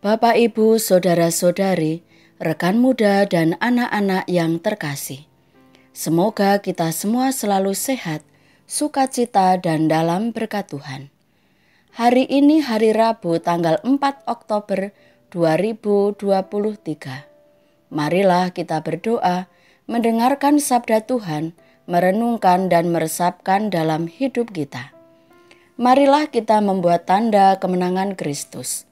Bapak, Ibu, saudara-saudari, rekan muda dan anak-anak yang terkasih. Semoga kita semua selalu sehat, sukacita dan dalam berkat Tuhan. Hari ini hari Rabu tanggal 4 Oktober 2023. Marilah kita berdoa, mendengarkan sabda Tuhan, merenungkan dan meresapkan dalam hidup kita. Marilah kita membuat tanda kemenangan Kristus.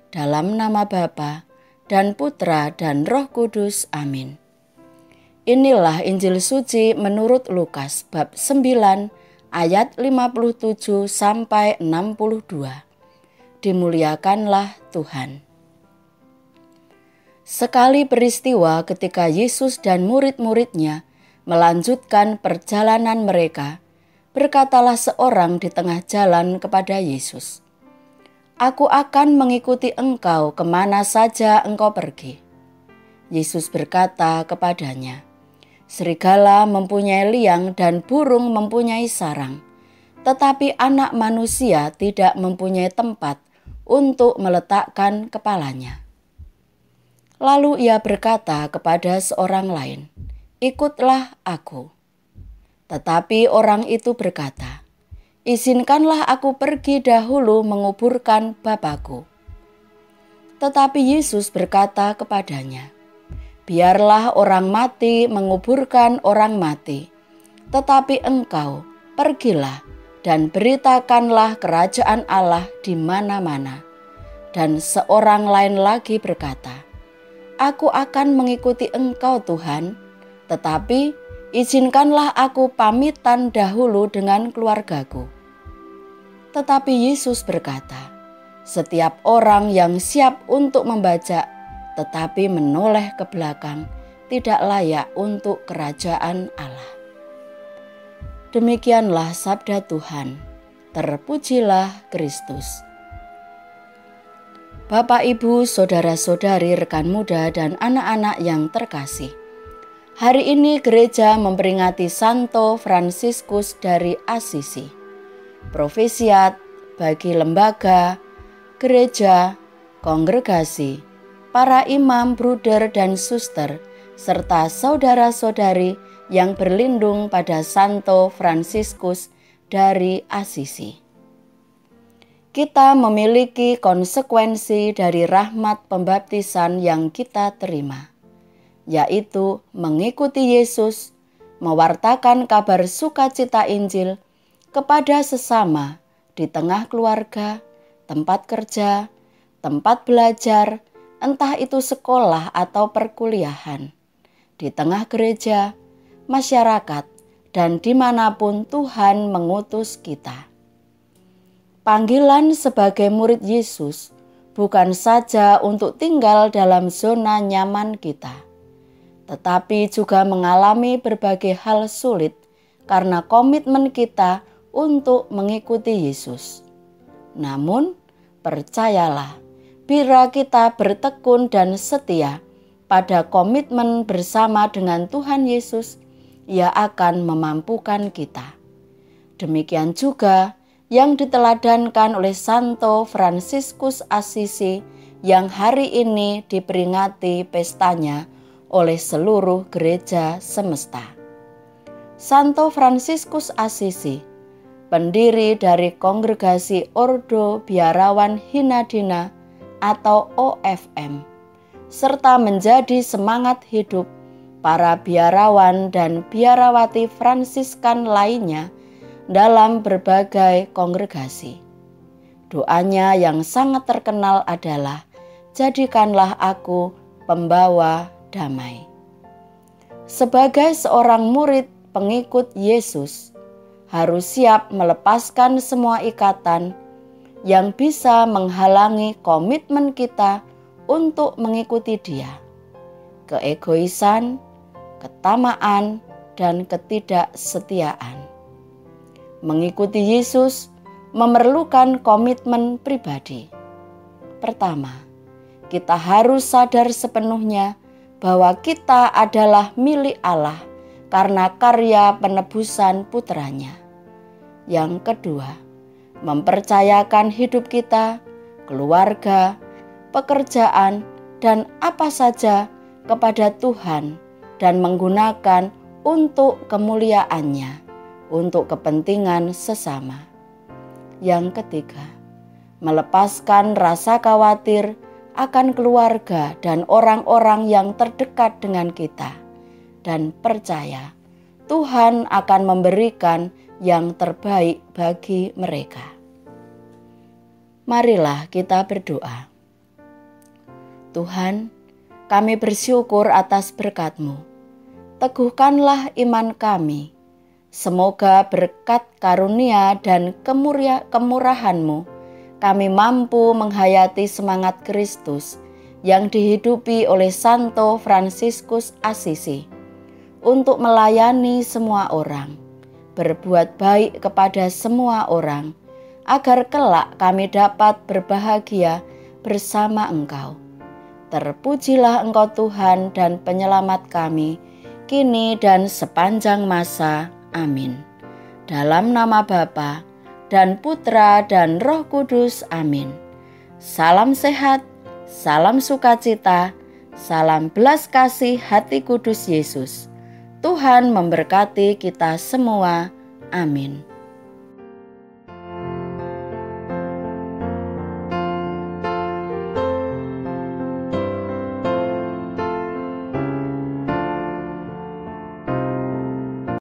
Dalam nama Bapa dan Putra dan Roh Kudus. Amin. Inilah Injil suci menurut Lukas bab 9 ayat 57 sampai 62. Dimuliakanlah Tuhan. Sekali peristiwa ketika Yesus dan murid-muridnya melanjutkan perjalanan mereka, berkatalah seorang di tengah jalan kepada Yesus, "Aku akan mengikuti engkau kemana saja engkau pergi." Yesus berkata kepadanya, "Serigala mempunyai liang dan burung mempunyai sarang, tetapi Anak Manusia tidak mempunyai tempat untuk meletakkan kepalanya." Lalu ia berkata kepada seorang lain, "Ikutlah aku." Tetapi orang itu berkata, "Izinkanlah aku pergi dahulu menguburkan Bapakku." Tetapi Yesus berkata kepadanya, "Biarlah orang mati menguburkan orang mati, tetapi engkau pergilah dan beritakanlah kerajaan Allah di mana-mana." Dan seorang lain lagi berkata, "Aku akan mengikuti engkau Tuhan, tetapi izinkanlah aku pamitan dahulu dengan keluargaku." Tetapi Yesus berkata, "Setiap orang yang siap untuk membajak tetapi menoleh ke belakang tidak layak untuk kerajaan Allah." Demikianlah sabda Tuhan. Terpujilah Kristus. Bapak, Ibu, saudara-saudari, rekan muda dan anak-anak yang terkasih. Hari ini gereja memperingati Santo Fransiskus dari Assisi. Profesiat bagi lembaga, gereja, kongregasi, para imam, bruder dan suster, serta saudara-saudari yang berlindung pada Santo Fransiskus dari Assisi. Kita memiliki konsekuensi dari rahmat pembaptisan yang kita terima, yaitu mengikuti Yesus, mewartakan kabar sukacita Injil kepada sesama di tengah keluarga, tempat kerja, tempat belajar, entah itu sekolah atau perkuliahan, di tengah gereja, masyarakat, dan dimanapun Tuhan mengutus kita. Panggilan sebagai murid Yesus bukan saja untuk tinggal dalam zona nyaman kita, tetapi juga mengalami berbagai hal sulit karena komitmen kita untuk mengikuti Yesus. Namun, percayalah, bila kita bertekun dan setia pada komitmen bersama dengan Tuhan Yesus, Ia akan memampukan kita. Demikian juga yang diteladankan oleh Santo Fransiskus Assisi yang hari ini diperingati pestanya oleh seluruh gereja semesta. Santo Fransiskus Assisi, pendiri dari Kongregasi Ordo Biarawan Hinadina atau OFM, serta menjadi semangat hidup para biarawan dan biarawati Fransiskan lainnya dalam berbagai kongregasi. Doanya yang sangat terkenal adalah, "Jadikanlah aku pembawa damai." Sebagai seorang murid pengikut Yesus, harus siap melepaskan semua ikatan yang bisa menghalangi komitmen kita untuk mengikuti Dia. Keegoisan, ketamaan, dan ketidaksetiaan. Mengikuti Yesus memerlukan komitmen pribadi. Pertama, kita harus sadar sepenuhnya bahwa kita adalah milik Allah karena karya penebusan putranya. Yang kedua, mempercayakan hidup kita, keluarga, pekerjaan, dan apa saja kepada Tuhan dan menggunakan untuk kemuliaan-Nya, untuk kepentingan sesama. Yang ketiga, melepaskan rasa khawatir akan keluarga dan orang-orang yang terdekat dengan kita, dan percaya Tuhan akan memberikan yang terbaik bagi mereka. Marilah kita berdoa. Tuhan, kami bersyukur atas berkat-Mu. Teguhkanlah iman kami. Semoga berkat karunia dan kemurahan-Mu, kami mampu menghayati semangat Kristus yang dihidupi oleh Santo Fransiskus Assisi untuk melayani semua orang, berbuat baik kepada semua orang, agar kelak kami dapat berbahagia bersama Engkau. Terpujilah Engkau Tuhan dan Penyelamat kami, kini dan sepanjang masa. Amin. Dalam nama Bapa dan Putra dan Roh Kudus. Amin. Salam sehat, salam sukacita, salam belas kasih hati kudus Yesus. Tuhan memberkati kita semua. Amin.